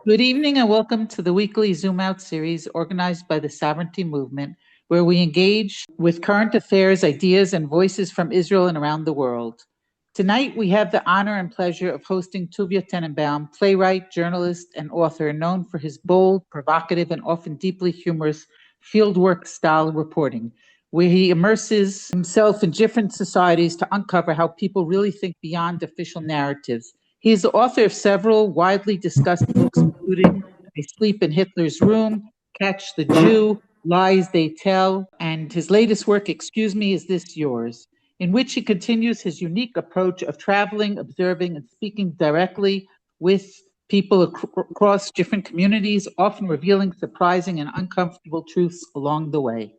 Good evening and welcome to the weekly Zoom Out series organized by the Sovereignty Movement, where we engage with current affairs, ideas, and voices from Israel and around the world. Tonight, we have the honor and pleasure of hosting Tuvia Tenenbom, playwright, journalist, and author known for his bold, provocative, and often deeply humorous fieldwork style reporting, where he immerses himself in different societies to uncover how people really think beyond official narratives. He is the author of several widely discussed books, including I Sleep in Hitler's Room, Catch the Jew, Lies They Tell, and his latest work, Excuse Me, Is This Yours?, in which he continues his unique approach of traveling, observing, and speaking directly with people across different communities, often revealing surprising and uncomfortable truths along the way.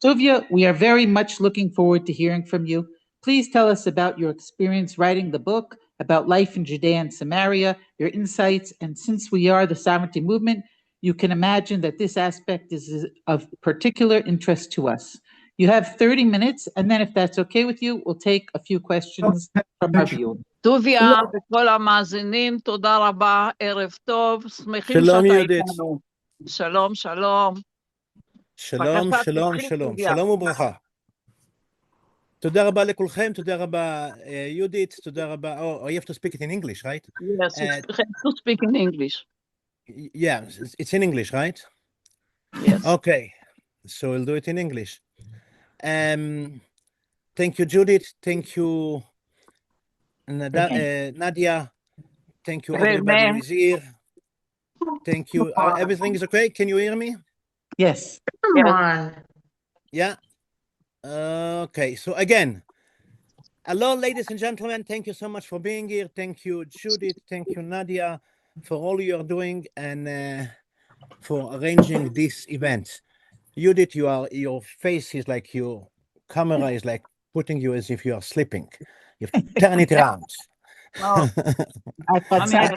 Tuvia, we are very much looking forward to hearing from you. Please tell us about your experience writing the book, about life in Judea and Samaria, your insights, and since we are the Sovereignty Movement, you can imagine that this aspect is of particular interest to us. You have 30 minutes, and then if that's okay with you, we'll take a few questions from our viewers. טוביה וכל המאזינים, תודה רבה, ערב טוב, שמחים שלום שאתה יהודית. איתנו. שלום, שלום. שלום, בבקשה, שלום, תתחיל, שלום, טוביה. שלום וברכה. תודה רבה לכולכם, תודה רבה יהודית, תודה רבה. Oh, you have to speak it in English, right? Yes, you have to speak in English. Yeah, it's in English, right? Yes. Okay, so we'll do it in English. Thank you, Judith. Thank you, Nadia. Thank you, everybody who is here. Thank you. Everything is okay? Can you hear me? Yes. Come on. Yeah. Okay. So again, hello, ladies and gentlemen. Thank you so much for being here. Thank you, Judith. Thank you, Nadia, for all you're doing and for arranging this event. Judith, your face is like your camera is like putting you as if you are sleeping. You have to turn it around. Oh,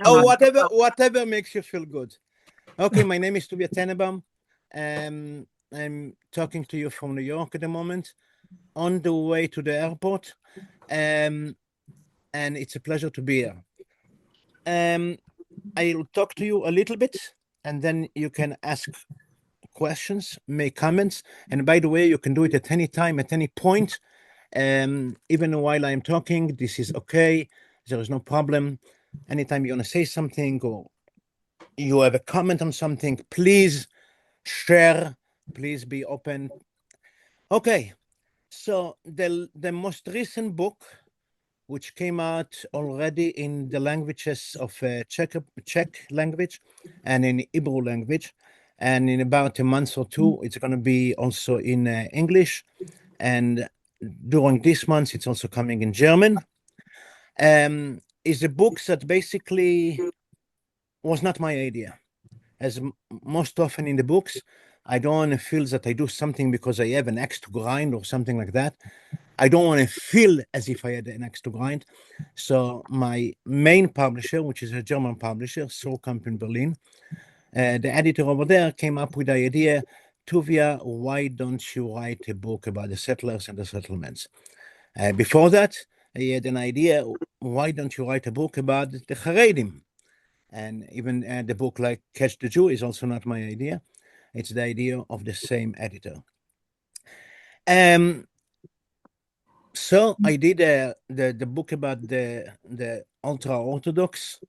Oh, whatever makes you feel good. Okay, my name is Tuvia Tenenbom. I'm talking to you from New York at the moment, on the way to the airport, and it's a pleasure to be here. I'll talk to you a little bit, and then you can ask questions, make comments, and by the way, you can do it at any time, at any point, even while I'm talking. This is okay. There is no problem. Anytime you want to say something or you have a comment on something, please share, please be open. Okay, so the most recent book, which came out already in the languages of Czech language and in Hebrew language, and in about a month or two, it's going to be also in English, and during this month, it's also coming in German. Is a book that basically was not my idea. As most often in the books, I don't want to feel that I do something because I have an axe to grind or something like that. I don't want to feel as if I had an axe to grind. So my main publisher, which is a German publisher, Surkamp in Berlin, the editor over there came up with the idea, Tuvia, why don't you write a book about the settlers and the settlements? Before that, I had an idea, why don't you write a book about the Haredim? And even the book like Catch the Jew is also not my idea. It's the idea of the same editor. So I did the book about the ultra-Orthodox,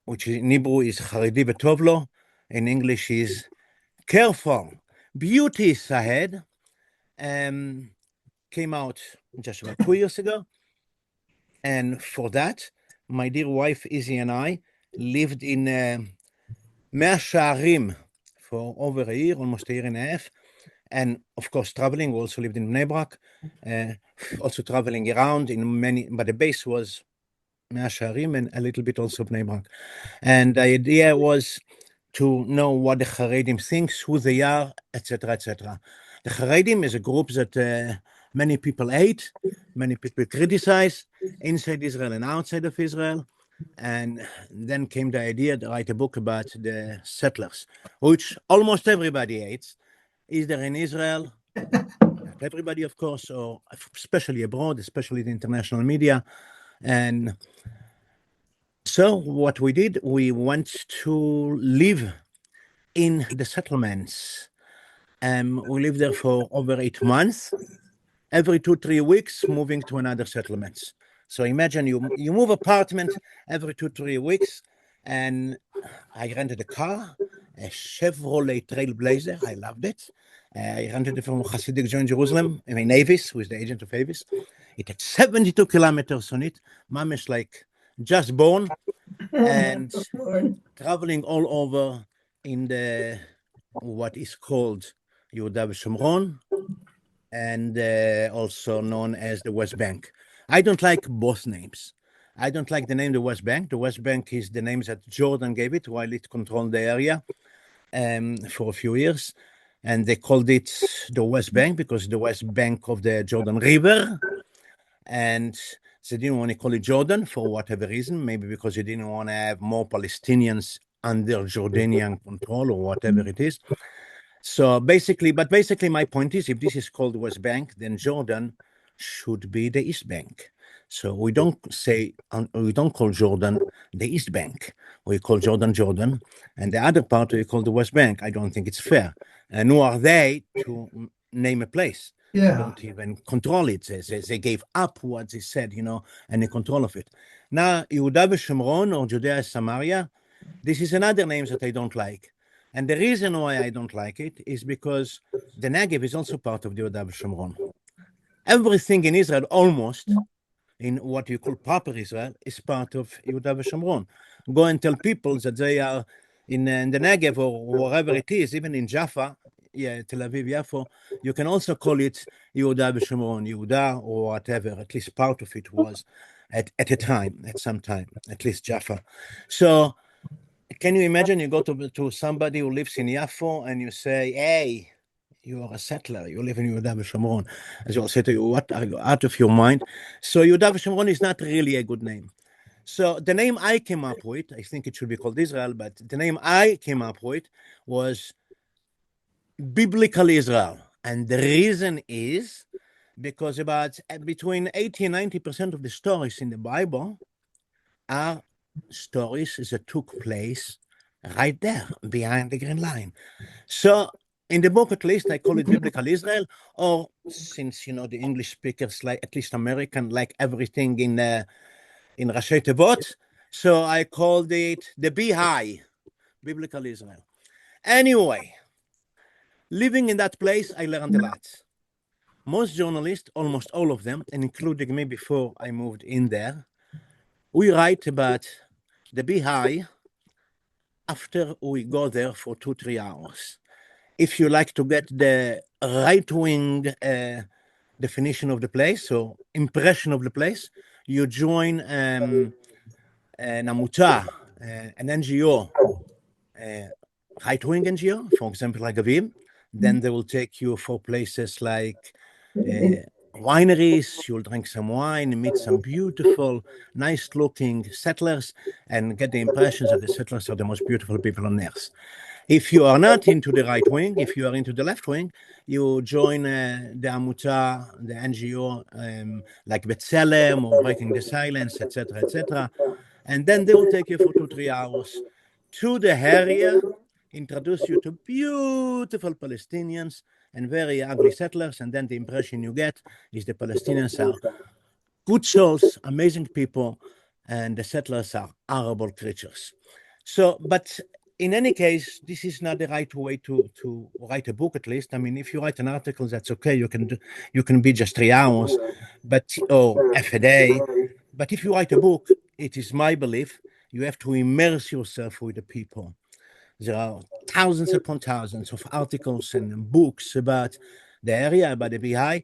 which in Hebrew is Haredi V'Tovlo. In English is Careful, Beauty is Ahead. Came out just about 2 years ago. And for that, my dear wife, Izzy, and I lived in Mea Sha'arim for over a year, almost a year and a half. And of course, traveling. We also lived in Bnei Brak, also traveling around in many, but the base was Mea Sha'arim and a little bit also Bnei Brak. And the idea was to know what the Haredim thinks, who they are, etc., etc. The Haredim is a group that many people hate, many people criticize, inside Israel and outside of Israel. And then came the idea to write a book about the settlers, which almost everybody hates, either in Israel, not everybody, of course, or especially abroad, especially the international media. And So what we did, we went to live in the settlements. We lived there for over 8 months. Every 2-3 weeks, moving to another settlement. So imagine you move apartment every 2-3 weeks, and I rented a car, a Chevrolet Trailblazer. I loved it. I rented it from Hasidic Jew in Jerusalem. I mean, Avis, who is the agent of Avis. It had 72 kilometers on it. Mom is like just born, and traveling all over in the what is called Yehuda v'Shomron, and also known as the West Bank. I don't like both names. I don't like the name the West Bank. The West Bank is the name that Jordan gave it while it controlled the area for a few years. And they called it the West Bank because the West Bank of the Jordan River. And they didn't want to call it Jordan for whatever reason, maybe because they didn't want to have more Palestinians under Jordanian control or whatever it is. So basically my point is, if this is called West Bank, then Jordan should be the East Bank. So we don't call Jordan the East Bank. We call Jordan, and the other part we call the West Bank. I don't think it's fair. And who are they to name a place? They don't even control it. They gave up what they said, and the control of it. Now, Yehuda v'Shomron or Judea Samaria, this is another name that I don't like. And the reason why I don't like it is because the Negev is also part of the Yehuda v'Shomron. Everything in Israel, almost, in what you call proper Israel, is part of Yehuda v'Shomron. Go and tell people that they are in the Negev or wherever it is, even in Jaffa, Tel Aviv, Yafo, you can also call it Yehuda v'Shomron, Yehuda or whatever. At least part of it was at some time, at least Jaffa. So can you imagine you go to somebody who lives in Yafo and you say, hey, you are a settler, you live in Yehuda v'Shomron. As you'll say to you, what, are you out of your mind? So Yehuda v'Shomron is not really a good name. So the name I came up with, I think it should be called Israel, but the name I came up with was Biblical Israel. And the reason is because about between 80 and 90% of the stories in the Bible are stories that took place right there behind the green line. So in the book, at least, I call it Biblical Israel, or since, the English speakers, like at least American, like everything in Rashi Tevot, so I called it the Bihai, Biblical Israel. Anyway, living in that place, I learned a lot. Most journalists, almost all of them, and including me before I moved in there, we write about the Bihai after we go there for 2-3 hours. If you like to get the right-wing definition of the place or impression of the place, you join an amuta, an NGO, right-wing NGO, for example, like Aviv. Then they will take you for places like wineries. You'll drink some wine, meet some beautiful, nice-looking settlers, and get the impression that the settlers are the most beautiful people on earth. If you are not into the right wing, if you are into the left wing, you join the Amuta, the NGO, like B'Tselem or Breaking the Silence, etc., etc. And then they will take you for 2-3 hours to the area, introduce you to beautiful Palestinians and very ugly settlers. And then the impression you get is the Palestinians are good souls, amazing people, and the settlers are horrible creatures. So, but in any case, this is not the right way to write a book. At least, I mean, if you write an article, that's okay. You can be just 3 hours, or half a day. But if you write a book, it is my belief you have to immerse yourself with the people. There are thousands upon thousands of articles and books about the area, about the Bihai,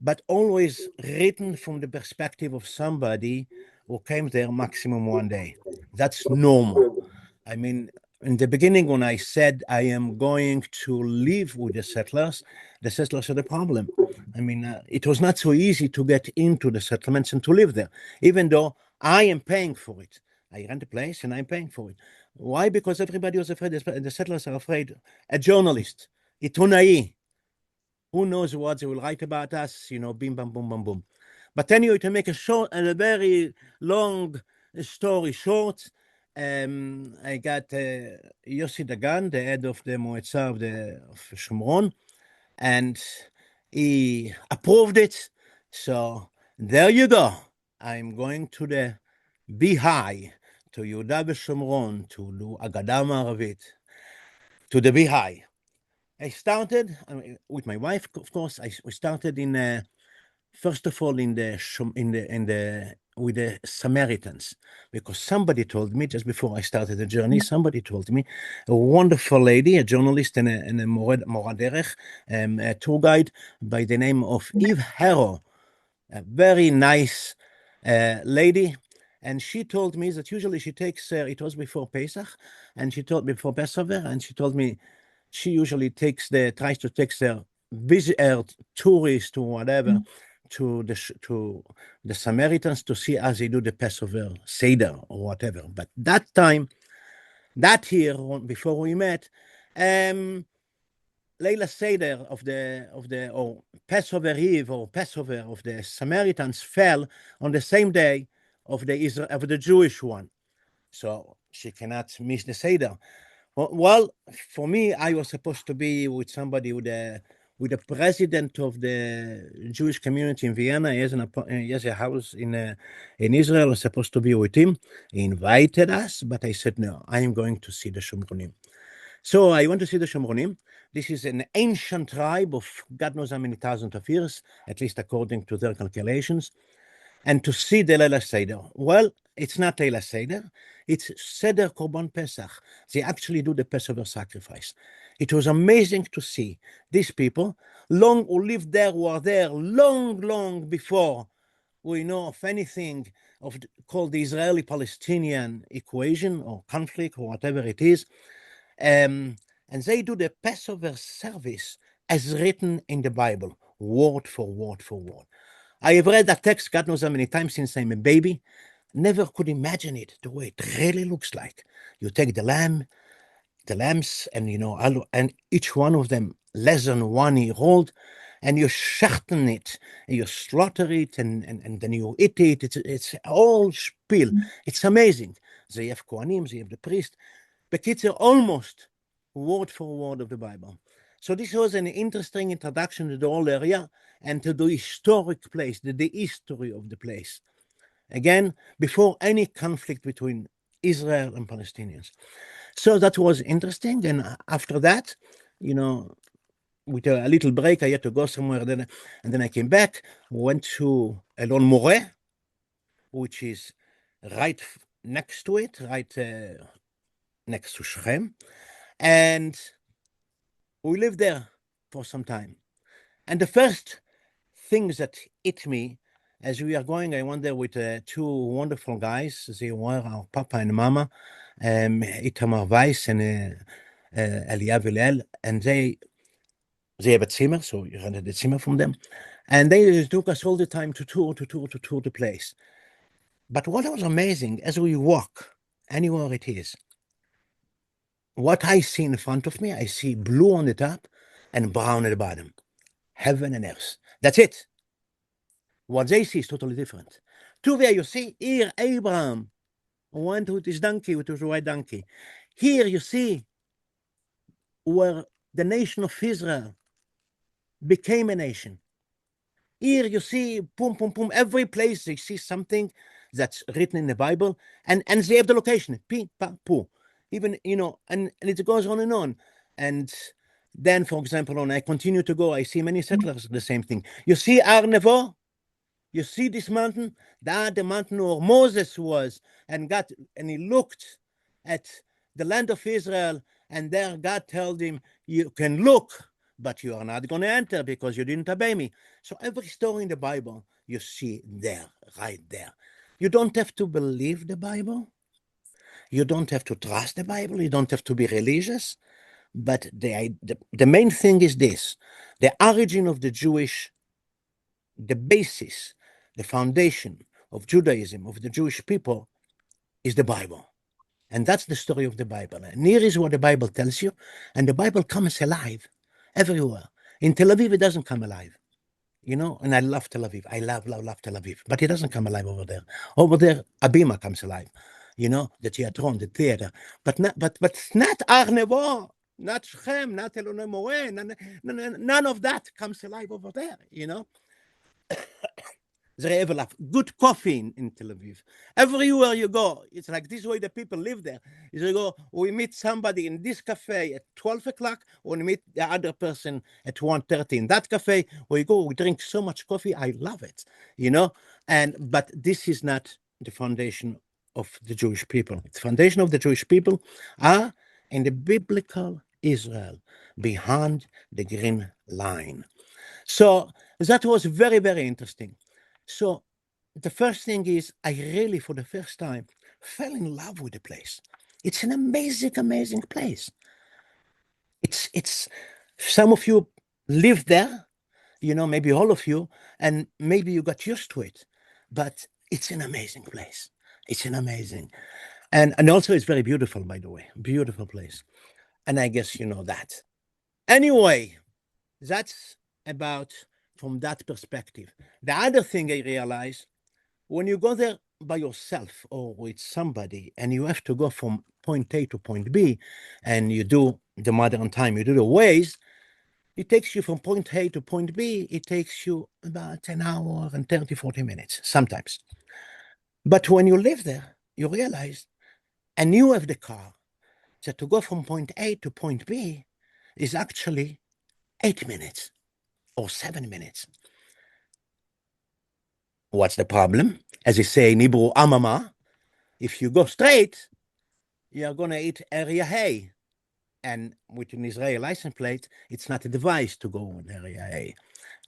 but always written from the perspective of somebody who came there maximum one day. That's normal. I mean, in the beginning, when I said I am going to live with the settlers had a problem. I mean, it was not so easy to get into the settlements and to live there, even though I am paying for it. I rent a place and I'm paying for it. Why? Because everybody was afraid. The settlers are afraid. A journalist, itunai, who knows what they will write about us, bim, bam, boom, bam, boom. But anyway, to make a very long story short, I got Yossi Dagan, the head of the Moetzah of Shomron, and he approved it. So there you go. I'm going to the Bihai, to Yehuda v'Shomron, to do Agada Ma'aravit, to the Bihai. I started with my wife, of course. We started in first of all in the with the Samaritans, because somebody told me just before I started the journey. Somebody told me a wonderful lady, a journalist and a Mora Derech, a tour guide by the name of Eve Harrow, a very nice lady. And she told me that usually she takes, it was before Pesach, and she told me before Passover, and she told me she usually tries to take their tourists or whatever to the Samaritans to see as they do the Passover Seder or whatever. But that year, before we met, Leila Seder or Passover Eve or Passover of the Samaritans fell on the same day of the Jewish one, so she cannot miss the Seder. Well, for me, I was supposed to be with somebody with the president of the Jewish community in Vienna. He has a house in Israel. I was supposed to be with him. He invited us, but I said no. I am going to see the Shomronim. So I went to see the Shomronim. This is an ancient tribe of God knows how many thousands of years, at least according to their calculations, and to see the Leila Seder. Well, it's not Leila Seder, it's Seder Korban Pesach. They actually do the Passover sacrifice. It was amazing to see these people, who lived there, who are there long before we know of anything called the Israeli-Palestinian equation or conflict or whatever it is. And they do the Passover service as written in the Bible, word for word for word. I have read that text God knows how many times since I'm a baby. Never could imagine it the way it really looks like. You take the lambs, and each one of them less than 1 year old, and you shachten it, and you slaughter it, and then you eat it. It's all spiel. It's amazing. They have Kohanim, they have the priest. Bekitzer, almost word for word of the Bible. So this was an interesting introduction to the whole area and to the historic place, the history of the place. Again, before any conflict between Israel and Palestinians. So that was interesting. And after that, with a little break, I had to go somewhere. And then I came back, went to Elon Moreh, which is right next to it, next to Shechem. And we lived there for some time. And the first things that hit me as we are going, I went there with two wonderful guys. They were our papa and mama, Itamar Weiss and Eliyav Hillel, and they have a Zimmer, so you rented a Zimmer from them. And they took us all the time to tour the place. But what was amazing, as we walk anywhere it is, what I see in front of me, I see blue on the top and brown at the bottom. Heaven and earth. That's it. What they see is totally different. Tuvia, you see, here Abraham went with his donkey, with his white donkey. Here you see where the nation of Israel became a nation. Here you see, every place they see something that's written in the Bible, and they have the location, pi, pa, pu. Even, and it goes on and on. And then, for example, when I continue to go, I see many settlers, the same thing. You see Har Nevo? You see this mountain? That the mountain where Moses was, and he looked at the land of Israel, and there God told him, you can look, but you are not going to enter because you didn't obey me. So every story in the Bible, you see there, right there. You don't have to believe the Bible. You don't have to trust the Bible. You don't have to be religious. But the main thing is this: the origin of the basis, the foundation of Judaism, of the Jewish people, is the Bible. And that's the story of the Bible. And here is what the Bible tells you. And the Bible comes alive everywhere. In Tel Aviv, it doesn't come alive. you know, and I love Tel Aviv. I love Tel Aviv, but it doesn't come alive over there. Over there, Abima comes alive, you know, the theatron, the theater, but not Ar Nevo, not Shechem, not Elonei Moreh, none of that comes alive over there, you know. They have good coffee in Tel Aviv. Everywhere you go, it's like this way the people live there. You go, we meet somebody in this cafe at 12 o'clock, or we meet the other person at 1:30 in that cafe. We go, we drink so much coffee. I love it, you know. But this is not the foundation of the Jewish people. The foundation of the Jewish people are in the biblical Israel, behind the green line. So that was very, very interesting. So the first thing is, I really, for the first time, fell in love with the place. It's an amazing, amazing place. It's some of you live there, you know, maybe all of you, and maybe you got used to it, but it's an amazing place. It's an amazing, and also it's very beautiful, by the way, beautiful place. And I guess you know that. Anyway, that's about from that perspective. The other thing I realized, when you go there by yourself or with somebody and you have to go from point A to point B, and you do the modern time, you do the ways, it takes you from point A to point B, it takes you about an hour and 30, 40 minutes sometimes. But when you live there, you realize, and you have the car, that to go from point A to point B is actually 8 minutes or 7 minutes. What's the problem? As they say in Hebrew, amama, if you go straight, you're going to hit area A. And with an Israeli license plate, it's not a device to go in area A,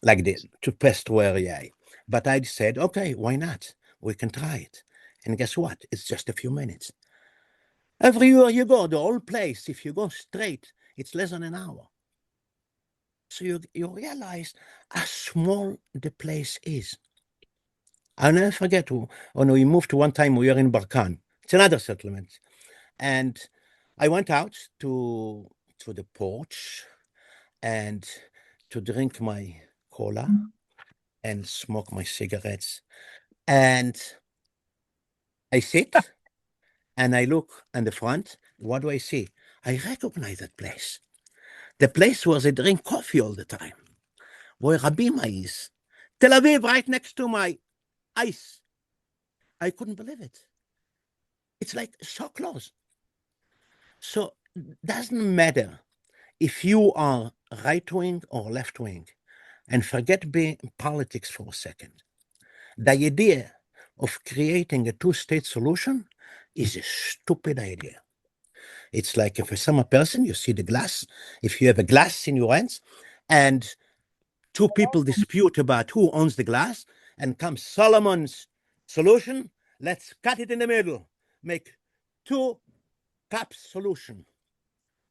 like this, to pass through area A. But I said, okay, why not? We can try it. And guess what? It's just a few minutes. Everywhere you go, the whole place, if you go straight, it's less than an hour. So you realize how small the place is. I'll never forget when we moved to one time, we were in Barkan. It's another settlement. And I went out to the porch and to drink my cola and smoke my cigarettes. And I sit and I look in the front. What do I see? I recognize that place. The place where they drink coffee all the time, where Rabima is. Tel Aviv, right next to my ice. I couldn't believe it. It's like so close. So it doesn't matter if you are right wing or left wing, and forget being politics for a second. The idea of creating a two-state solution is a stupid idea. It's like if some person, you see the glass, if you have a glass in your hands and two people dispute about who owns the glass, and comes Solomon's solution, let's cut it in the middle, make two cups solution.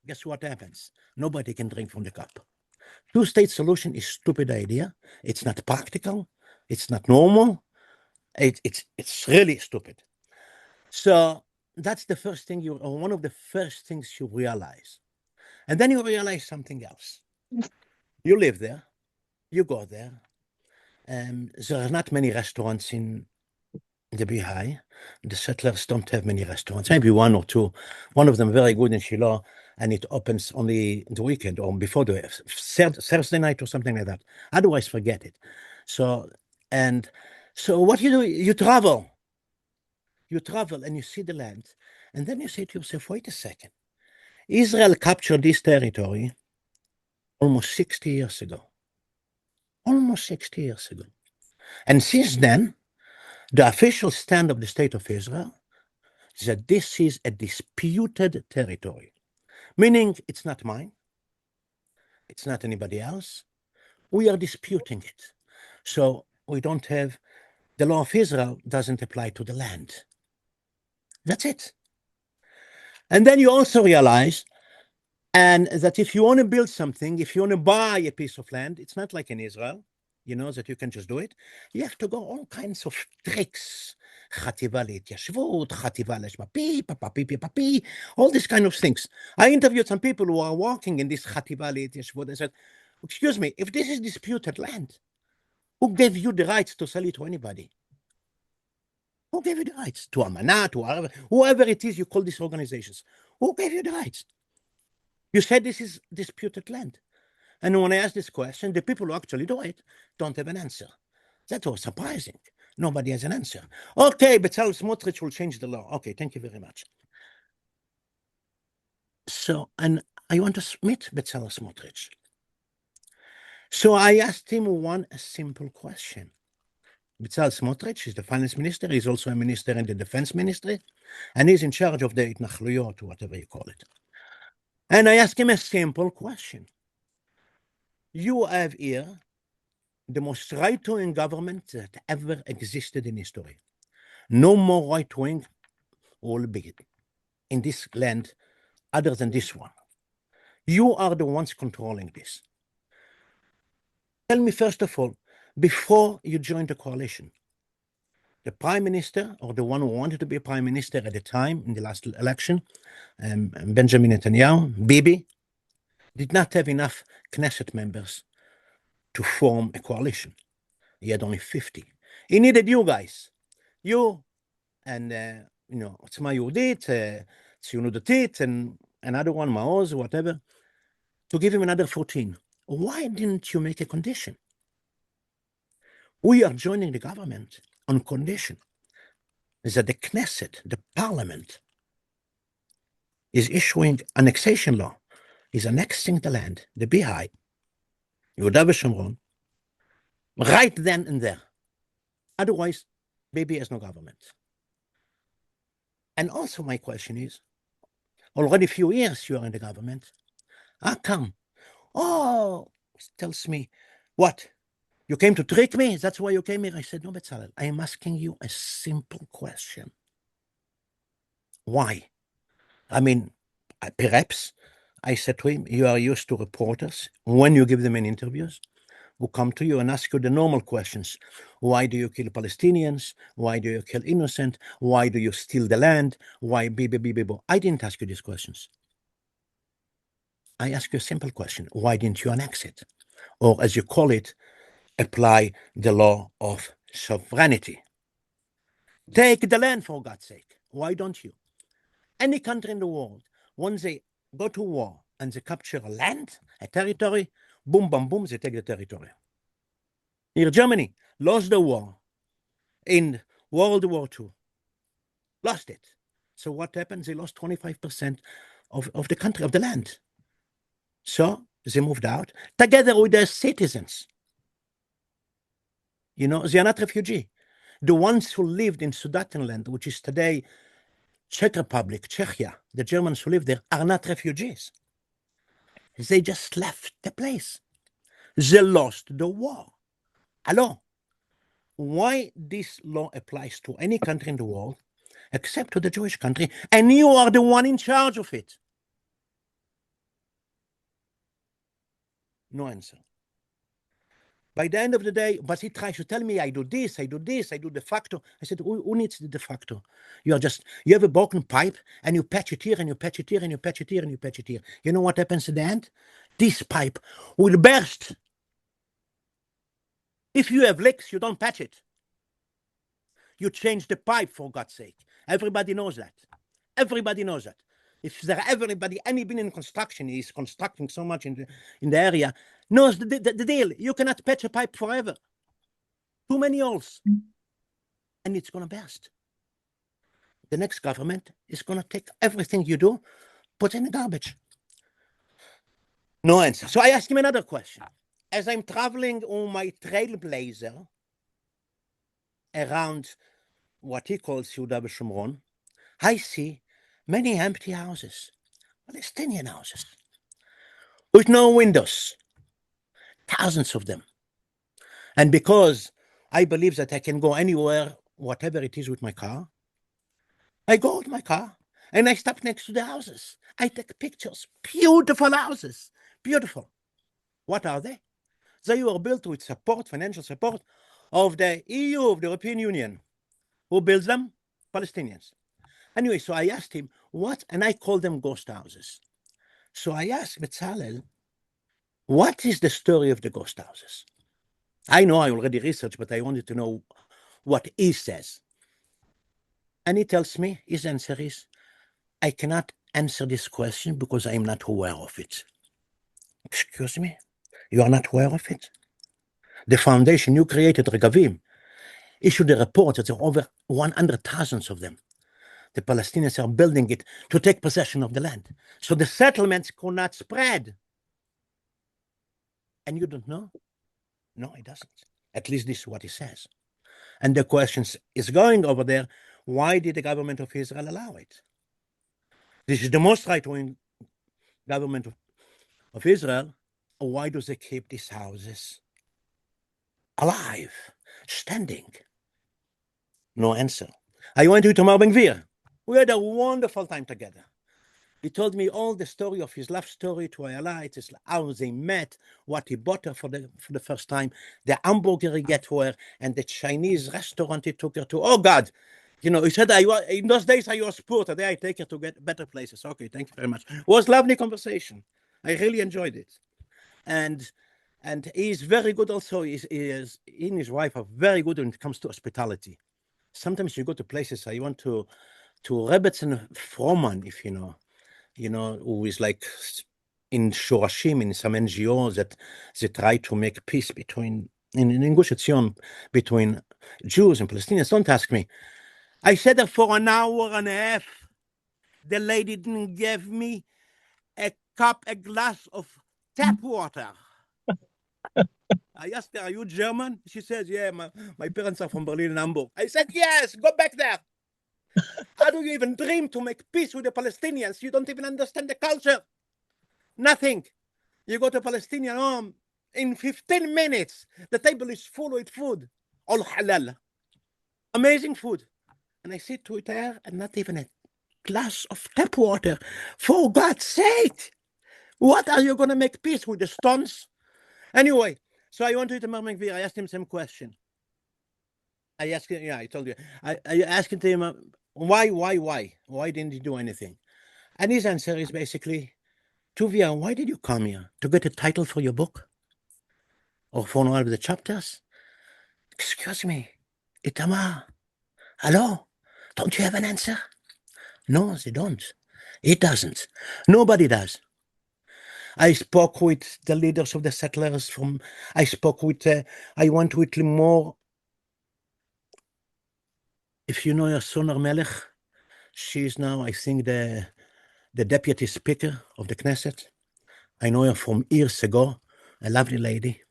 Guess what happens? Nobody can drink from the cup. Two-state solution is a stupid idea. It's not practical. It's not normal. It's really stupid. So that's the first thing or one of the first things you realize. And then you realize something else. You live there, you go there, and there are not many restaurants in the Bihai. The settlers don't have many restaurants, maybe one or two. One of them very good in Shiloh, and it opens only the weekend or before the Thursday night or something like that. Otherwise, forget it. So what you do, you travel and you see the land, and then you say to yourself, wait a second. Israel captured this territory almost 60 years ago. Almost 60 years ago. And since then, the official stand of the State of Israel is that this is a disputed territory, meaning it's not mine, it's not anybody else. We are disputing it. So we don't have, the law of Israel doesn't apply to the land. That's it. And then you also realize, and that if you want to build something, if you want to buy a piece of land, it's not like in Israel, you know, that you can just do it. You have to go all kinds of tricks. חטיבה להתיישבות, חטיבה לשמפי, papi, all these kind of things. I interviewed some people who are working in this חטיבה להתיישבות. I said, excuse me, if this is disputed land, Who gave you the rights to sell it to anybody? Who gave you the rights? To Amana, to whoever it is you call these organizations. Who gave you the rights? You said this is disputed land. And when I ask this question, the people who actually do it don't have an answer. That was surprising. Nobody has an answer. Okay, Bezalel Smotrich will change the law. Okay, thank you very much. So, and I want to meet Bezalel Smotrich. So I asked him one simple question. Bezalel Smotrich is the finance minister. He's also a minister in the defense ministry, and he's in charge of the Itnachluyot, whatever you call it. And I asked him a simple question. You have here the most right-wing government that ever existed in history. No more right-wing will be in this land other than this one. You are the ones controlling this. Tell me, first of all, before you joined the coalition, the prime minister, or the one who wanted to be prime minister at the time in the last election, Benjamin Netanyahu, Bibi, did not have enough Knesset members to form a coalition. He had only 50. He needed you guys, you and Otzma Yehudit, Tzionut Datit, and another one, Maoz, whatever, to give him another 14. Why didn't you make a condition? We are joining the government on condition that the Knesset, the parliament, is issuing annexation law, is annexing the land, the Bihai, Yehuda v'Shomron, right then and there. Otherwise, Bibi has no government. And also my question is, already a few years you are in the government. How come? Oh, he tells me, what? You came to trick me? That's why you came here? I said, no, Bezalel, I am asking you a simple question. Why? I mean, perhaps, I said to him, you are used to reporters, when you give them in interviews, who come to you and ask you the normal questions. Why do you kill Palestinians? Why do you kill innocent? Why do you steal the land? Why bibo? I didn't ask you these questions. I ask you a simple question. Why didn't you annex it? Or as you call it, apply the law of sovereignty. Take the land, for God's sake. Why don't you? Any country in the world, once they go to war and they capture a land, a territory, boom, boom, boom, they take the territory. Here, Germany lost the war in World War II. Lost it. So what happened? They lost 25% of the country, of the land. So they moved out together with their citizens. You know, they are not refugees. The ones who lived in Sudetenland, which is today Czech Republic, Czechia, the Germans who live there are not refugees. They just left the place. They lost the war. Hello? Why this law applies to any country in the world except to the Jewish country, and you are the one in charge of it? No answer. By the end of the day, but he tries to tell me, I do this, I do this, I do de facto. I said, who needs the de facto? You have a broken pipe, and you patch it here, and you patch it here, and you patch it here, and you patch it here. You know what happens at the end? This pipe will burst. If you have leaks, you don't patch it. You change the pipe, for God's sake. Everybody knows that. Everybody knows that. If there any been in construction, is constructing so much in the area, knows the deal. You cannot patch a pipe forever. Too many holes. And it's going to burst. The next government is going to take everything you do, put in the garbage. No answer. So I asked him another question. As I'm traveling on my trailblazer around what he calls Yehuda v'Shomron, I see many empty houses, Palestinian houses, with no windows, thousands of them. And because I believe that I can go anywhere, whatever it is with my car, I go with my car and I stop next to the houses. I take pictures, beautiful houses, beautiful. What are they? They were built with support, financial support of the EU, of the European Union. Who builds them? Palestinians. Anyway, so I asked him, what? And I call them ghost houses. So I asked Bezalel, what is the story of the ghost houses? I know I already researched, but I wanted to know what he says. And he tells me, his answer is, I cannot answer this question because I am not aware of it. Excuse me? You are not aware of it? The foundation you created, Regavim, issued a report that there are over 100,000 of them. The Palestinians are building it to take possession of the land. So the settlements could not spread. And you don't know? No, he doesn't. At least this is what he says. And the question is going over there, why did the government of Israel allow it? This is the most right-wing government of Israel. Why do they keep these houses alive, standing? No answer. I went to Itamar Ben-Gvir. We had a wonderful time together. He told me all the story of his love story to highlight how they met, what he bought her for the first time, the hamburger he got her, and the Chinese restaurant he took her to. Oh, God. You know, he said, in those days I was poor. Today I take her to get better places. Okay, thank you very much. It was a lovely conversation. I really enjoyed it. And he's very good also. He is and his wife are very good when it comes to hospitality. Sometimes you go to places, I went to Rebbetzin Froman, if you know, who is like in Shorashim, in some NGOs that they try to make peace between, in Gush Etzion, between Jews and Palestinians. Don't ask me. I sat there for an hour and a half. The lady didn't give me a glass of tap water. I asked her, are you German? She says, yeah, my parents are from Berlin and Hamburg. I said, yes, go back there. How do you even dream to make peace with the Palestinians? You don't even understand the culture. Nothing. You go to a Palestinian home, in 15 minutes, the table is full with food. All halal. Amazing food. And I sit to it there and not even a glass of tap water. For God's sake. What are you going to make peace with the stones? Anyway, so I went to Itamar Ben-Gvir. I asked him some question. I asked him, yeah, I told you. I asked him, why? Why didn't he do anything? And his answer is basically, Tuvia, why did you come here? To get a title for your book? Or for one of the chapters? Excuse me, Itamar, hello? Don't you have an answer? No, they don't. It doesn't. Nobody does. I spoke with the leaders of the settlers I went with more. If you know your Sonar Melech, she is now, I think, the deputy speaker of the Knesset. I know her from years ago, a lovely lady.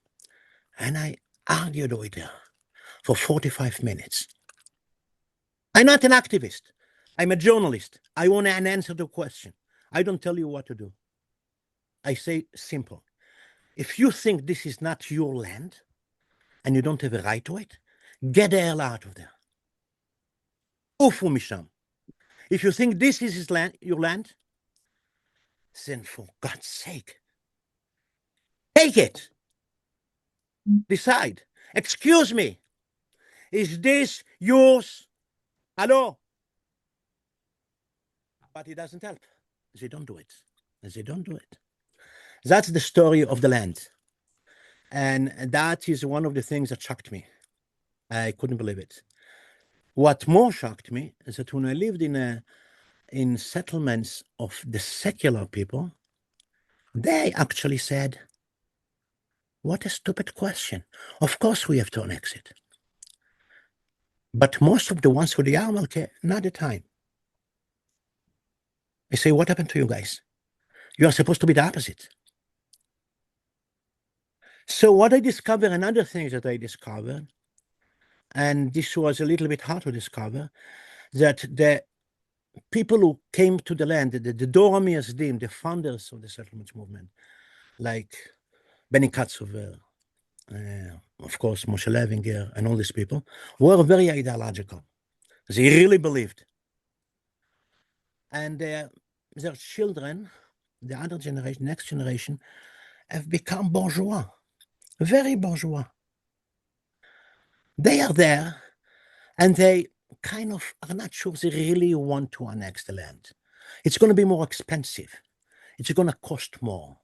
And I argued with her for 45 minutes. I'm not an activist. I'm a journalist. I want an answer to the question. I don't tell you what to do. I say simple. If you think this is not your land and you don't have a right to it, get the hell out of there. Ufu misham. If you think this is his land, your land, then for God's sake, take it. Decide. Excuse me. Is this yours? Hello? But it doesn't help. They don't do it. They don't do it. That's the story of the land. And that is one of the things that shocked me. I couldn't believe it. What more shocked me is that when I lived in settlements of the secular people, they actually said, what a stupid question. Of course we have to annex it. But most of the ones with the Yarmulke, not the time. I say, what happened to you guys? You are supposed to be the opposite. So what I discovered, another thing that I discovered, and this was a little bit hard to discover, that the people who came to the land, the Dor HaMiyasdim, the founders of the settlement movement, like Yehudit Katsover, of course, Moshe Levinger, and all these people, were very ideological. They really believed. And their children, the other generation, next generation, have become bourgeois, very bourgeois. They are there, and they kind of are not sure they really want to annex the land. It's going to be more expensive. It's going to cost more.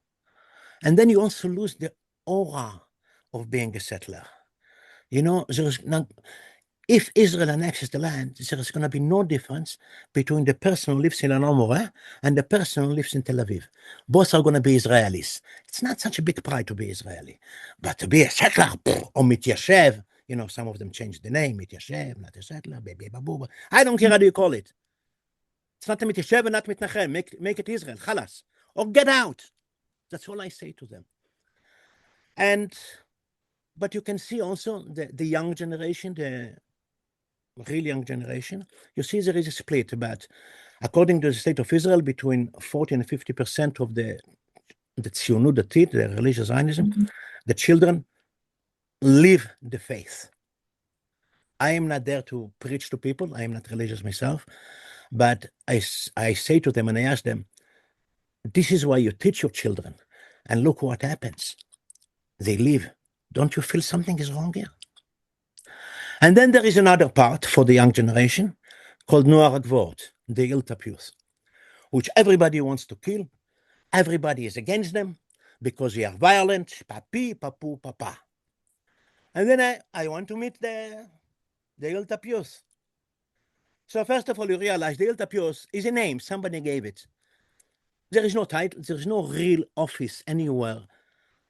And then you also lose the aura of being a settler. You know, if Israel annexes the land, there is going to be no difference between the person who lives in Amora and the person who lives in Tel Aviv. Both are going to be Israelis. It's not such a big pride to be Israeli, but to be a settler or mityashev, you know, some of them changed the name, mityashev, not a settler, baby babuba. I don't care how you call it. It's not a mityashev and not mitnachem. Make it Israel, chalas, or get out. That's all I say to them. But you can see also the young generation, the real young generation. You see there is a split about, according to the State of Israel, between 40 and 50% of the Tzionut Datit, the religious Zionism, the children live the faith. I am not there to preach to people. I am not religious myself. But I say to them and I ask them, this is why you teach your children. And look what happens. They live. Don't you feel something is wrong here? And then there is another part for the young generation called Noar Agvort, the Hilltop youth, which everybody wants to kill. Everybody is against them because they are violent, papi, papu, papa. And then I want to meet the Hilltop youth. So first of all, you realize the Hilltop youth is a name, somebody gave it. There is no title, there is no real office anywhere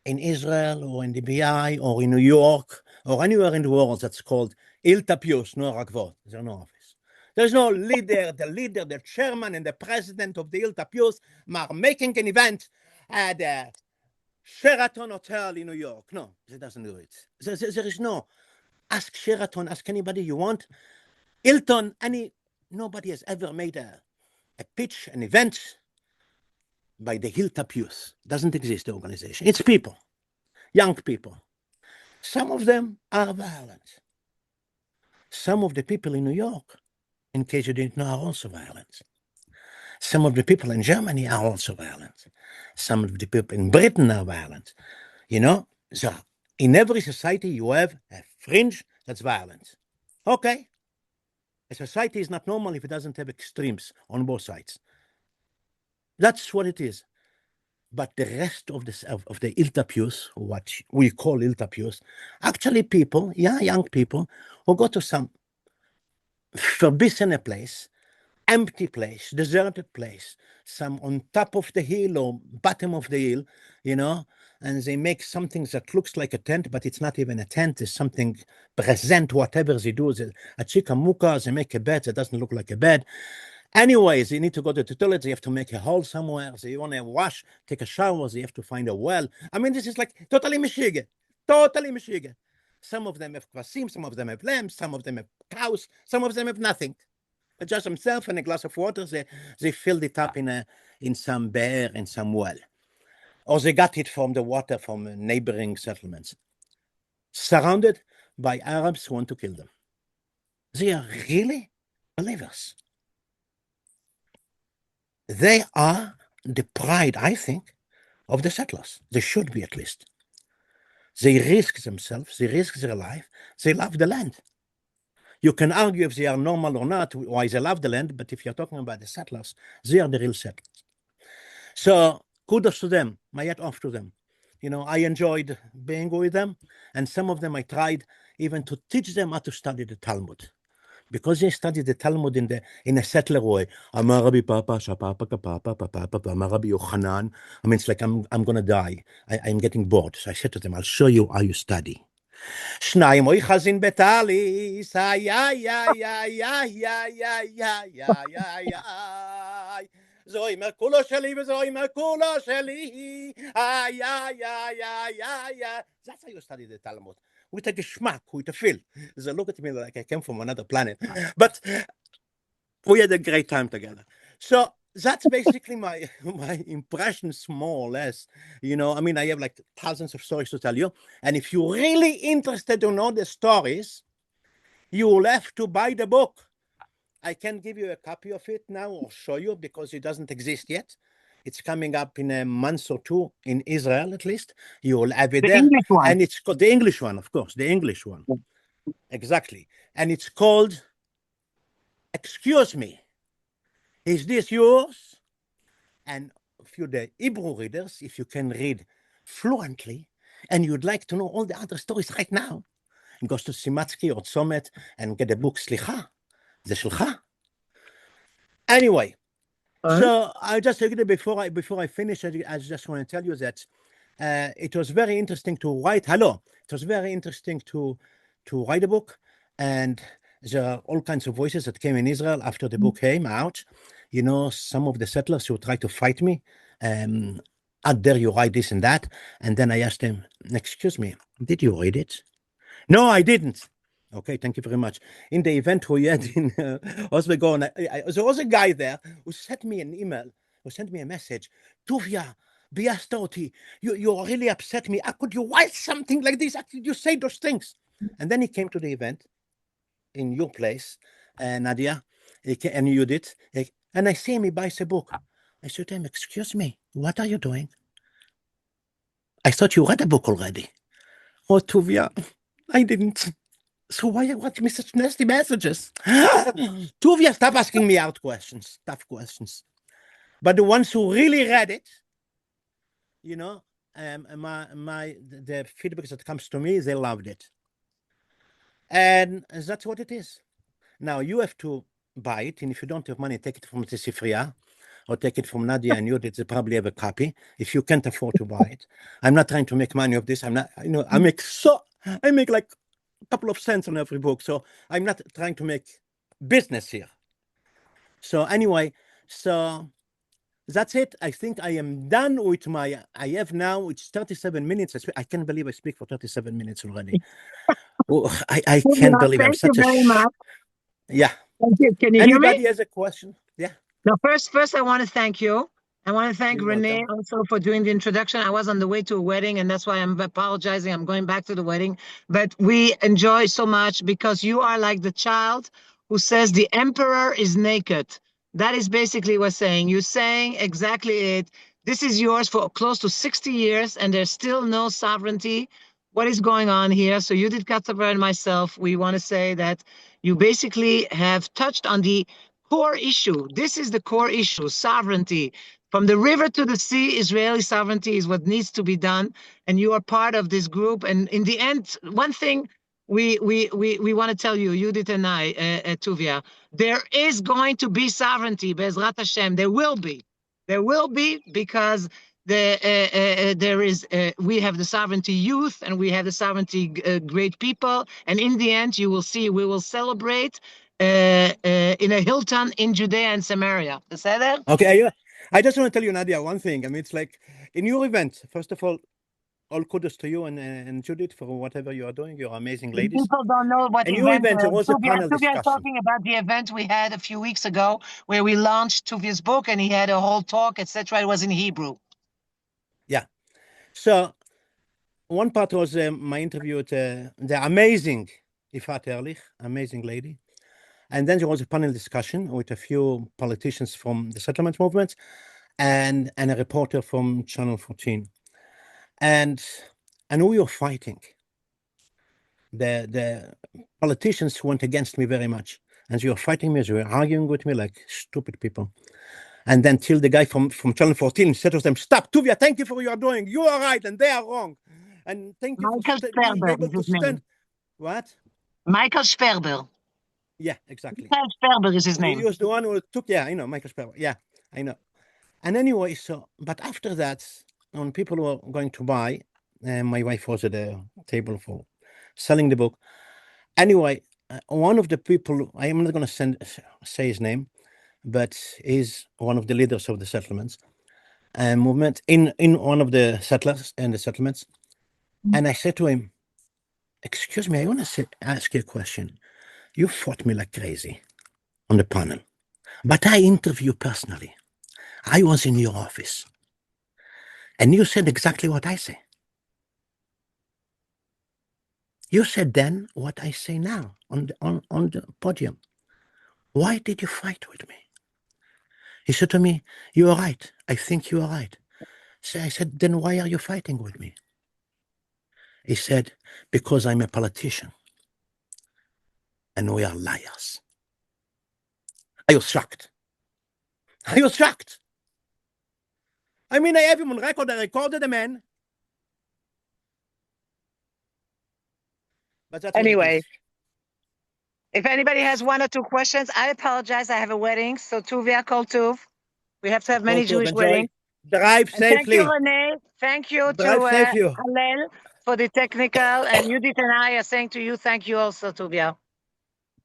in Israel or in the BI or in New York or anywhere in the world that's called Hilltop youth, Noar Agvort. There's no office. There's no leader, the chairman and the president of the Hilltop youth are making an event at the Sheraton Hotel in New York. No, it doesn't do it. There is no, ask Sheraton, ask anybody you want. Hilton, nobody has ever made a pitch, an event by the Hilltop youth. Doesn't exist, the organization. It's people, young people. Some of them are violent. Some of the people in New York, in case you didn't know, are also violent. Some of the people in Germany are also violent. Some of the people in Britain are violent. You know, so in every society you have a fringe that's violent. Okay. A society is not normal if it doesn't have extremes on both sides. That's what it is. But the rest of the Hilltop youth, what we call Hilltop youth, actually people, young people, who go to some forbidden place, empty place, deserted place, some on top of the hill or bottom of the hill, you know, and they make something that looks like a tent, but it's not even a tent. It's something present, whatever they do. A chikamuka, they make a bed that doesn't look like a bed. Anyways, they need to go to the toilet. They have to make a hole somewhere. They want to wash, take a shower. They have to find a well. I mean, this is like totally mishige. Totally mishige. Some of them have kvasim, some of them have lambs, some of them have cows, some of them have nothing. Just themselves and a glass of water. They filled it up in some bear, in some well. Or they got it from the water from neighboring settlements. Surrounded by Arabs who want to kill them. They are really believers. They are the pride, I think, of the settlers. They should be, at least. They risk themselves, they risk their life, they love the land. You can argue if they are normal or not, why they love the land, but if you're talking about the settlers, they are the real settlers. So kudos to them, my hat off to them. You know, I enjoyed being with them, and some of them I tried even to teach them how to study the Talmud. Because they studied the Talmud in a settler way. Amar Rabbi Papa, Shapapa, Kapapa, Papa, Amar Rabbi Yochanan. I mean, it's like I'm gonna die. I'm getting bored. So I said to them, I'll show you how you study. Shnayim oichazin betalis, ay, ay, ay, ay, ay, ay, ay, ay, ay, ay. זוהי מקולו שלי וזוהי מקולו שלי, ay, ay, ay, ay, ay, ay. That's how you study the Talmud. With a geschmack, with a feel. They look at me like I came from another planet. But we had a great time together. So that's basically my impressions, more or less. You know, I mean, I have like thousands of stories to tell you. And if you're really interested to know the stories, you will have to buy the book. I can't give you a copy of it now or show you because it doesn't exist yet. It's coming up in a month or two in Israel, at least. You will have it The there. English one. And it's called the English one, of course, the English one. Exactly. And it's called, Excuse Me, Is This Yours? And if you're the Hebrew readers, if you can read fluently and you'd like to know all the other stories right now, and goes to Simatsky or Tzomet and get a book, Slicha, זה שלך. Anyway, so I just before I finish, I just want to tell you that it was very interesting to write. It was very interesting to write a book, and there are all kinds of voices that came in Israel after the book came out. You know, some of the settlers who tried to fight me. How dare you write this and that? And then I asked them, excuse me, did you read it? No, I didn't. Okay, thank you very much. In the event we had in Oswego, there was a guy there who sent me an email, who sent me a message. Tuvia, Biastoti, you really upset me. How could you write something like this? How could you say those things? And then he came to the event in your place, Nadia, and Yehudit, and I see him, he buys a book. I said to him, excuse me, what are you doing? I thought you read a book already. Oh, Tuvia, I didn't. So why are you writing me such nasty messages? Tuvia, stop asking me out questions, tough questions. But the ones who really read it, you know, the feedback that comes to me, they loved it. And that's what it is. Now, you have to buy it, and if you don't have money, take it from the Sifriya, or take it from Nadia and Yehudit. They probably have a copy, if you can't afford to buy it. I'm not trying to make money of this. I'm not, you know, I make like a couple of cents on every book, so I'm not trying to make business here. So anyway, so that's it. I think I am done with I have now, it's 37 minutes. I can't believe I speak for 37 minutes already. I can't believe I'm such a... Thank you very much. Yeah. Thank you. Can you hear me? Anybody has a question? Yeah. No, first, I want to thank you. I want to thank You're Renee welcome. also for doing the introduction. I was on the way to a wedding, and that's why I'm apologizing. I'm going back to the wedding. But we enjoy so much because you are like the child who says the emperor is naked. That is basically what saying. You're saying exactly it. This is yours for close to 60 years, and there's still no sovereignty. What is going on here? So Yehudit Katsover and myself, we want to say that you basically have touched on the core issue. This is the core issue, sovereignty. From the river to the sea, Israeli sovereignty is what needs to be done. And you are part of this group. And in the end, one thing we want to tell you, Yehudit and I, Tuvia, there is going to be sovereignty, Be'ezrat Hashem. There will be. There will be because there is we have the sovereignty youth and we have the sovereignty great people. And in the end, you will see we will celebrate in a Hilton in Judea and Samaria. Okay, I just want to tell you, Nadia, one thing. I mean, it's like in your event, first of all kudos to you and Judith for whatever you are doing. You're amazing ladies. People don't know what and your event, there was a panel Tuvia is discussion. talking about the event we had a few weeks ago where we launched Tuvia's book and he had a whole talk, etc. It was in Hebrew. Yeah. So one part was my interview with the amazing Ifat Ehrlich, amazing lady. And then there was a panel discussion with a few politicians from the settlement movement and a reporter from Channel 14. And we were fighting. The politicians went against me very much. And they were fighting me, they were arguing with me like stupid people. And then till the guy from Channel 14 said to them, stop, Tuvia, thank you for what you are doing. You are right and they are wrong. And thank you Michael for being able to stand. What? Michael Sperber. Yeah, exactly. Michael Sperber is his name. He was the one who took, yeah, I know, Michael Sperber. Yeah, I know. And anyway, so, but after that, when people were going to buy, my wife was at the table for selling the book. Anyway, one of the people, I am not going to say his name, but he's one of the leaders of the settlements movement in one of the settlers and the settlements. And I said to him, excuse me, I want to ask you a question. You fought me like crazy on the panel, but I interviewed you personally. I was in your office and you said exactly what I say. You said then what I say now on the podium. Why did you fight with me? He said to me, you are right. I think you are right. So I said, then why are you fighting with me? He said, because I'm a politician and we are liars. I was shocked. I was shocked. I mean, I have him on record. I recorded the man. But that's what it Anyway, is. if anybody has one or two questions, I apologize. I have a wedding. So Tuvia, call Tuv. We have to have many Call to Jewish enjoy. weddings. Drive And thank you, safely. Renee. Thank you to Drive safely. Hallel for the technical. And Yehudit and I are saying to you, thank you also, Tuvia.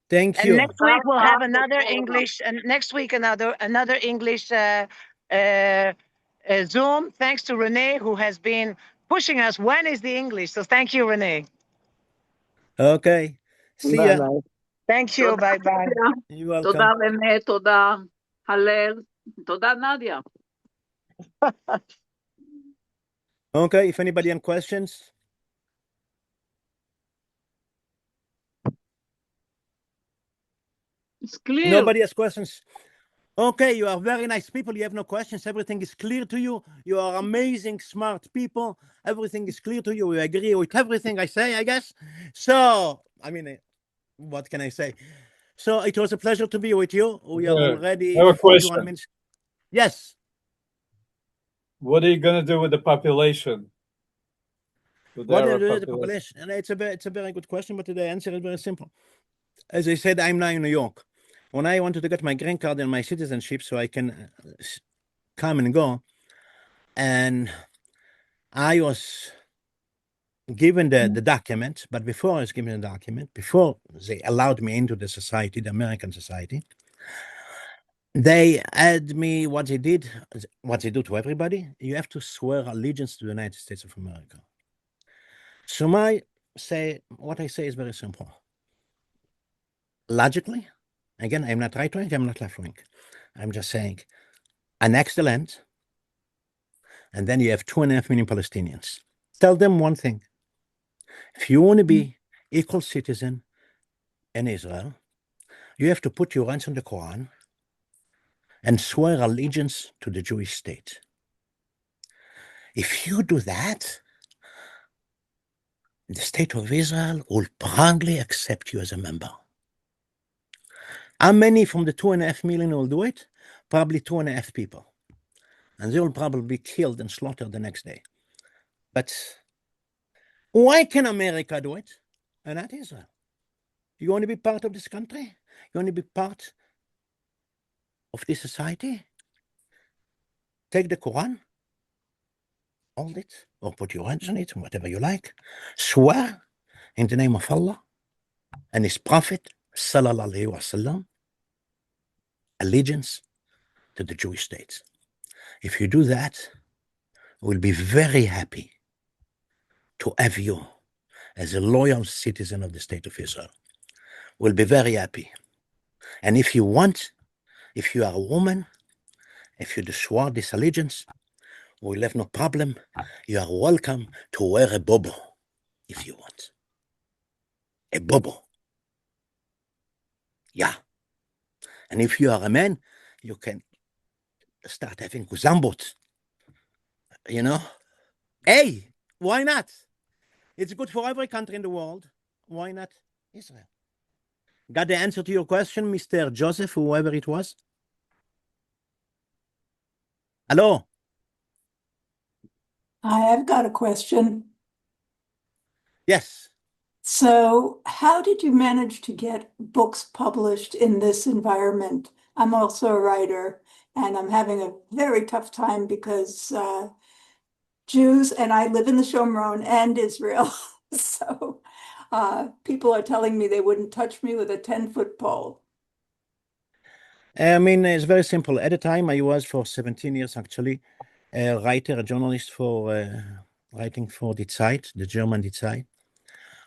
Thank And you. next week we'll have another English, and next week another English Zoom. Thanks to Renee, who has been pushing us. When is the English? So thank you, Renee. Okay. See ya. Bye-bye. Thank you. תודה, Bye bye. טוביה. You're welcome. תודה רנה, תודה הלל, תודה נדיה. Okay, if anybody has questions. It's clear. Nobody has questions. Okay, you are very nice people. You have no questions. Everything is clear to you. You are amazing, smart people. Everything is clear to you. You agree with everything I say, I guess. So, I mean, what can I say? So it was a pleasure to be with you. We are already I have a 41 question. minutes. Yes. What are you going to do with the population? With What Arab is the population? And it's a very good question, but the answer is very simple. As I said, I'm now in New York. When I wanted to get my green card and my citizenship so I can come and go, and I was given the document, but before I was given the document, before they allowed me into the society, the American society, they had me, what they do to everybody, you have to swear allegiance to the United States of America. So what I say is very simple. Logically, again, I'm not right wing, I'm not left wing. I'm just saying, annex the land, and then you have 2.5 million Palestinians. Tell them one thing. If you want to be equal citizen in Israel, you have to put your hands on the Quran and swear allegiance to the Jewish state. If you do that, the state of Israel will proudly accept you as a member. How many from the 2.5 million will do it? Probably 2.5 people. And they will probably be killed and slaughtered the next day. But why can America do it and not Israel? You want to be part of this country? You want to be part of this society? Take the Quran, hold it, or put your hands on it, whatever you like. Swear in the name of Allah and His Prophet, sallallahu alaihi wasallam, allegiance to the Jewish state. If you do that, we'll be very happy to have you as a loyal citizen of the state of Israel. We'll be very happy. And if you want, if you are a woman, if you swear this allegiance, we'll have no problem. You are welcome to wear a bobo if you want. A bobo. Yeah. And if you are a man, you can start having kuzambot. You know? Hey, why not? It's good for every country in the world. Why not Israel? Got the answer to your question, Mr. Joseph, whoever it was? Hello? I have got a question. Yes. So, how did you manage to get books published in this environment? I'm also a writer, and I'm having a very tough time because Jews, and I live in the Shomron and Israel, so people are telling me they wouldn't touch me with a 10-foot pole. I mean, it's very simple. At the time, I was for 17 years, actually, a writer, a journalist for writing for Die Zeit, the German Die Zeit,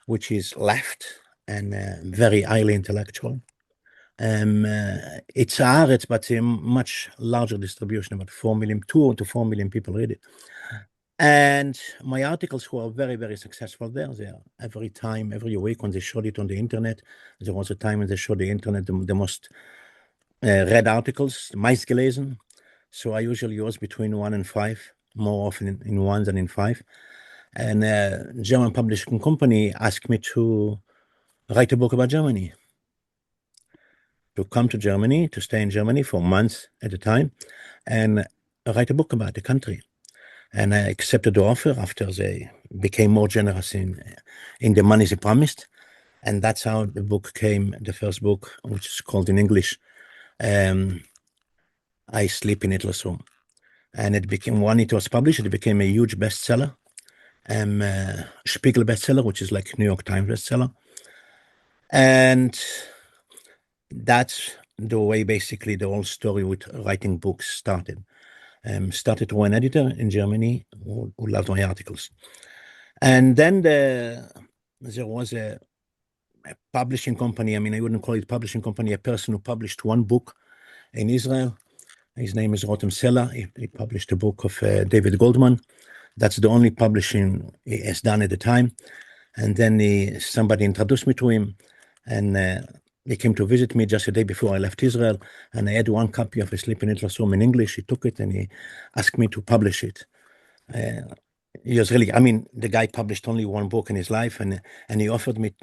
which is left and very highly intellectual. It's Haaretz, but a much larger distribution, about 2 to 4 million people read it. And my articles were very, very successful there. Every time, every week when they showed it on the internet, there was a time when they showed the internet the most read articles, meistgelesen. So I usually was between 1 and 5, more often in 1 than in 5. And a German publishing company asked me to write a book about Germany, to come to Germany, to stay in Germany for months at a time, and write a book about the country. And I accepted the offer after they became more generous in the money they promised. And that's how the book came, the first book, which is called in English, I Sleep in Hitler's Room. And it became, when it was published, it became a huge bestseller. Spiegel bestseller, which is like New York Times bestseller. And that's the way basically the whole story with writing books started. Started with an editor in Germany who loved my articles. And then there was a publishing company. I mean, I wouldn't call it publishing company, a person who published one book in Israel. His name is Rotem Seller. He published a book of David Goldman. That's the only publishing he has done at the time. And then somebody introduced me to him, and he came to visit me just a day before I left Israel, and I had one copy of A Sleep in Hitler's Room in English. He took it and he asked me to publish it. He was really, I mean, the guy published only one book in his life, and he offered me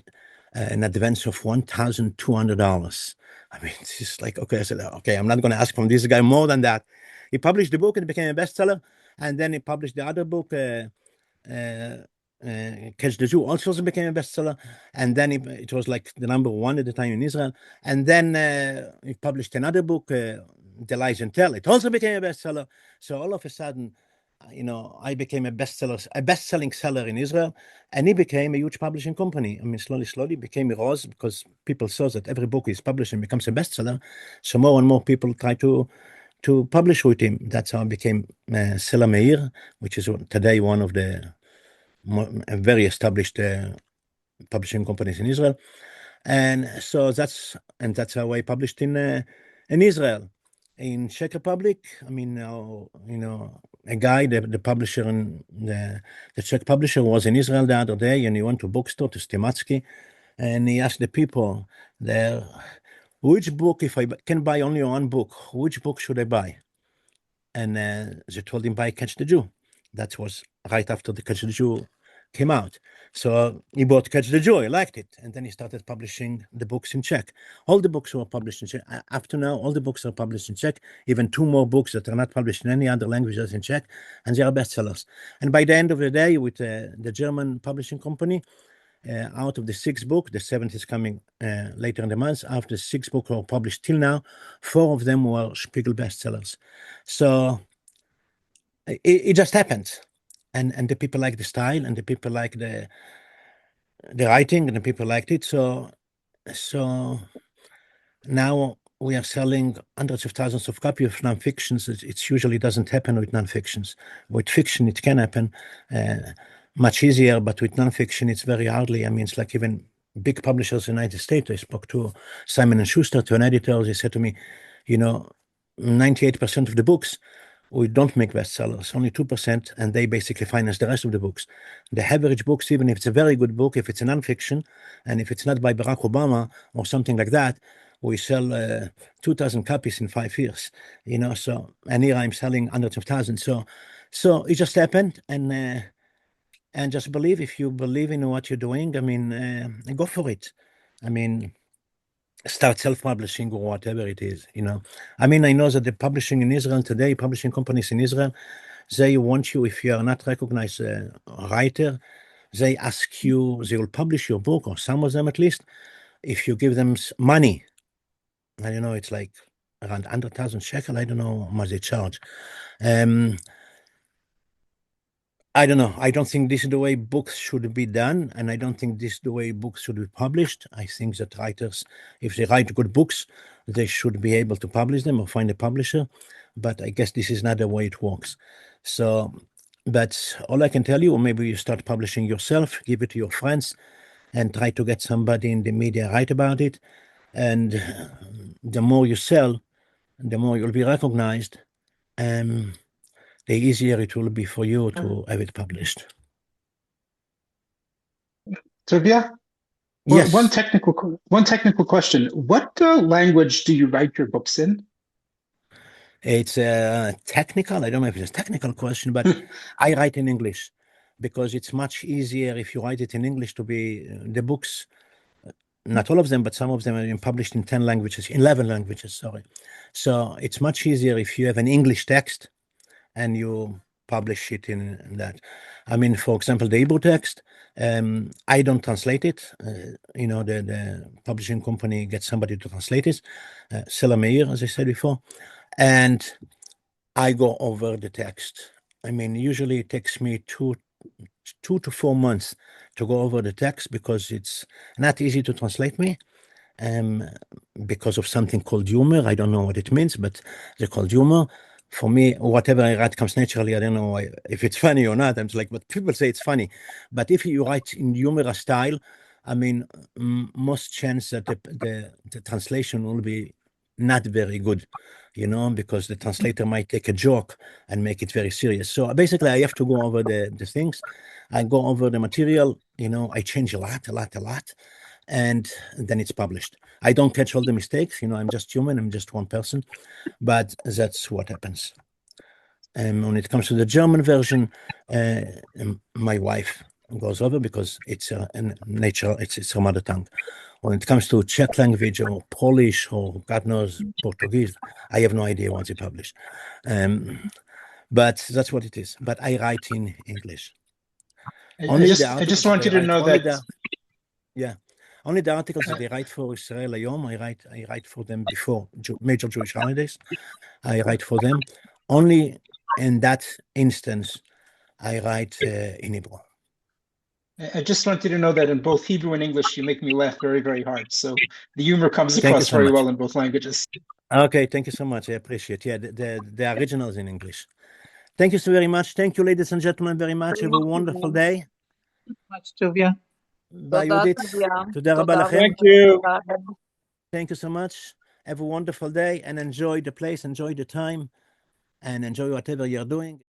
an advance of $1,200. I mean, it's just like, okay, I said, okay, I'm not going to ask from this guy more than that. He published the book and it became a bestseller, and then he published the other book, Catch the Jew, also became a bestseller, and then it was like the #1 at the time in Israel, and then he published another book, The Lies and Tell. It also became a bestseller. So all of a sudden, I became a best-selling seller in Israel, and he became a huge publishing company. I mean, slowly became a rose, because people saw that every book is published and becomes a bestseller. So more and more people try to publish with him. That's how I became Seller Meir, which is today one of the very established publishing companies in Israel. And so that's how I published in Israel. In Czech Republic, I mean, a guy, the publisher, and the Czech publisher was in Israel the other day, and he went to a bookstore, to Stimatsky, and he asked the people there, which book, if I can buy only one book, which book should I buy? And they told him, buy Catch the Jew. That was right after the Catch the Jew came out. So he bought Catch the Jew, he liked it, and then he started publishing the books in Czech. All the books were published in Czech. Up to now, all the books are published in Czech, even 2 more books that are not published in any other languages in Czech, and they are bestsellers. And by the end of the day, with the German publishing company, out of the 6 books, the 7th is coming later in the month, after 6 books were published till now, 4 of them were Spiegel bestsellers. So it just happened. And the people like the style, and the people like the writing, and the people liked it. So now we are selling hundreds of thousands of copies of non-fictions. It usually doesn't happen with non-fictions. With fiction, it can happen much easier, but with non-fiction, it's very hardly. I mean, it's like even big publishers in the United States. I spoke to Simon & Schuster, to an editor. They said to me, 98% of the books, we don't make bestsellers, only 2%, and they basically finance the rest of the books. The average books, even if it's a very good book, if it's a non-fiction, and if it's not by Barack Obama or something like that, we sell 2,000 copies in 5 years, so, and here I'm selling hundreds of thousands. So it just happened, and just believe, if you believe in what you're doing, I mean, go for it. I mean, start self-publishing or whatever it is, I mean, I know that the publishing in Israel today, publishing companies in Israel, they want you, if you are not recognized writer, they ask you, they will publish your book, or some of them at least, if you give them money. I don't know, it's like around 100,000 shekel. I don't know how much they charge. I don't know. I don't think this is the way books should be done, and I don't think this is the way books should be published. I think that writers, if they write good books, they should be able to publish them or find a publisher. But I guess this is not the way it works. So, but all I can tell you, or maybe you start publishing yourself, give it to your friends, and try to get somebody in the media write about it. And the more you sell, the more you'll be recognized. The easier it will be for you to have it published. Tuvia? Yes. One technical question. What language do you write your books in? It's technical. I don't know if it's a technical question, but I write in English, because it's much easier if you write it in English to be the books. Not all of them, but some of them have been published in 11 languages, sorry. So it's much easier if you have an English text and you publish it in that. I mean, for example, the Hebrew text, I don't translate it. The publishing company gets somebody to translate it, Sela Meir, as I said before, and I go over the text. I mean, usually it takes me 2 to 4 months to go over the text because it's not easy to translate me. Because of something called humor. I don't know what it means, but they're called humor. For me, whatever I write comes naturally. I don't know if it's funny or not. I'm just like, but people say it's funny. But if you write in humorous style, I mean, most chance that the translation will be not very good, because the translator might take a joke and make it very serious. So basically, I have to go over the things. I go over the material, I change a lot, and then it's published. I don't catch all the mistakes, I'm just human, I'm just one person, but that's what happens. When it comes to the German version, my wife goes over because it's it's her mother tongue. When it comes to Czech language or Polish or God knows Portuguese, I have no idea what they publish. But that's what it is. But I write in English. I just want you to know that. Only the articles that I write for Israel Hayom, I write for them before major Jewish holidays. I write for them. Only in that instance, I write in Hebrew. I just want you to know that in both Hebrew and English, you make me laugh very, very hard. So the humor comes across very well in both languages. Okay, thank you so much. I appreciate it. Yeah, the originals in English. Thank you so very much. Thank you, ladies and gentlemen, very much. Have a wonderful day. Much, Tuvia. Bye, Yehudit. תודה רבה לכם. Thank you. Thank you so much. Have a wonderful day and enjoy the place, enjoy the time, and enjoy whatever you're doing.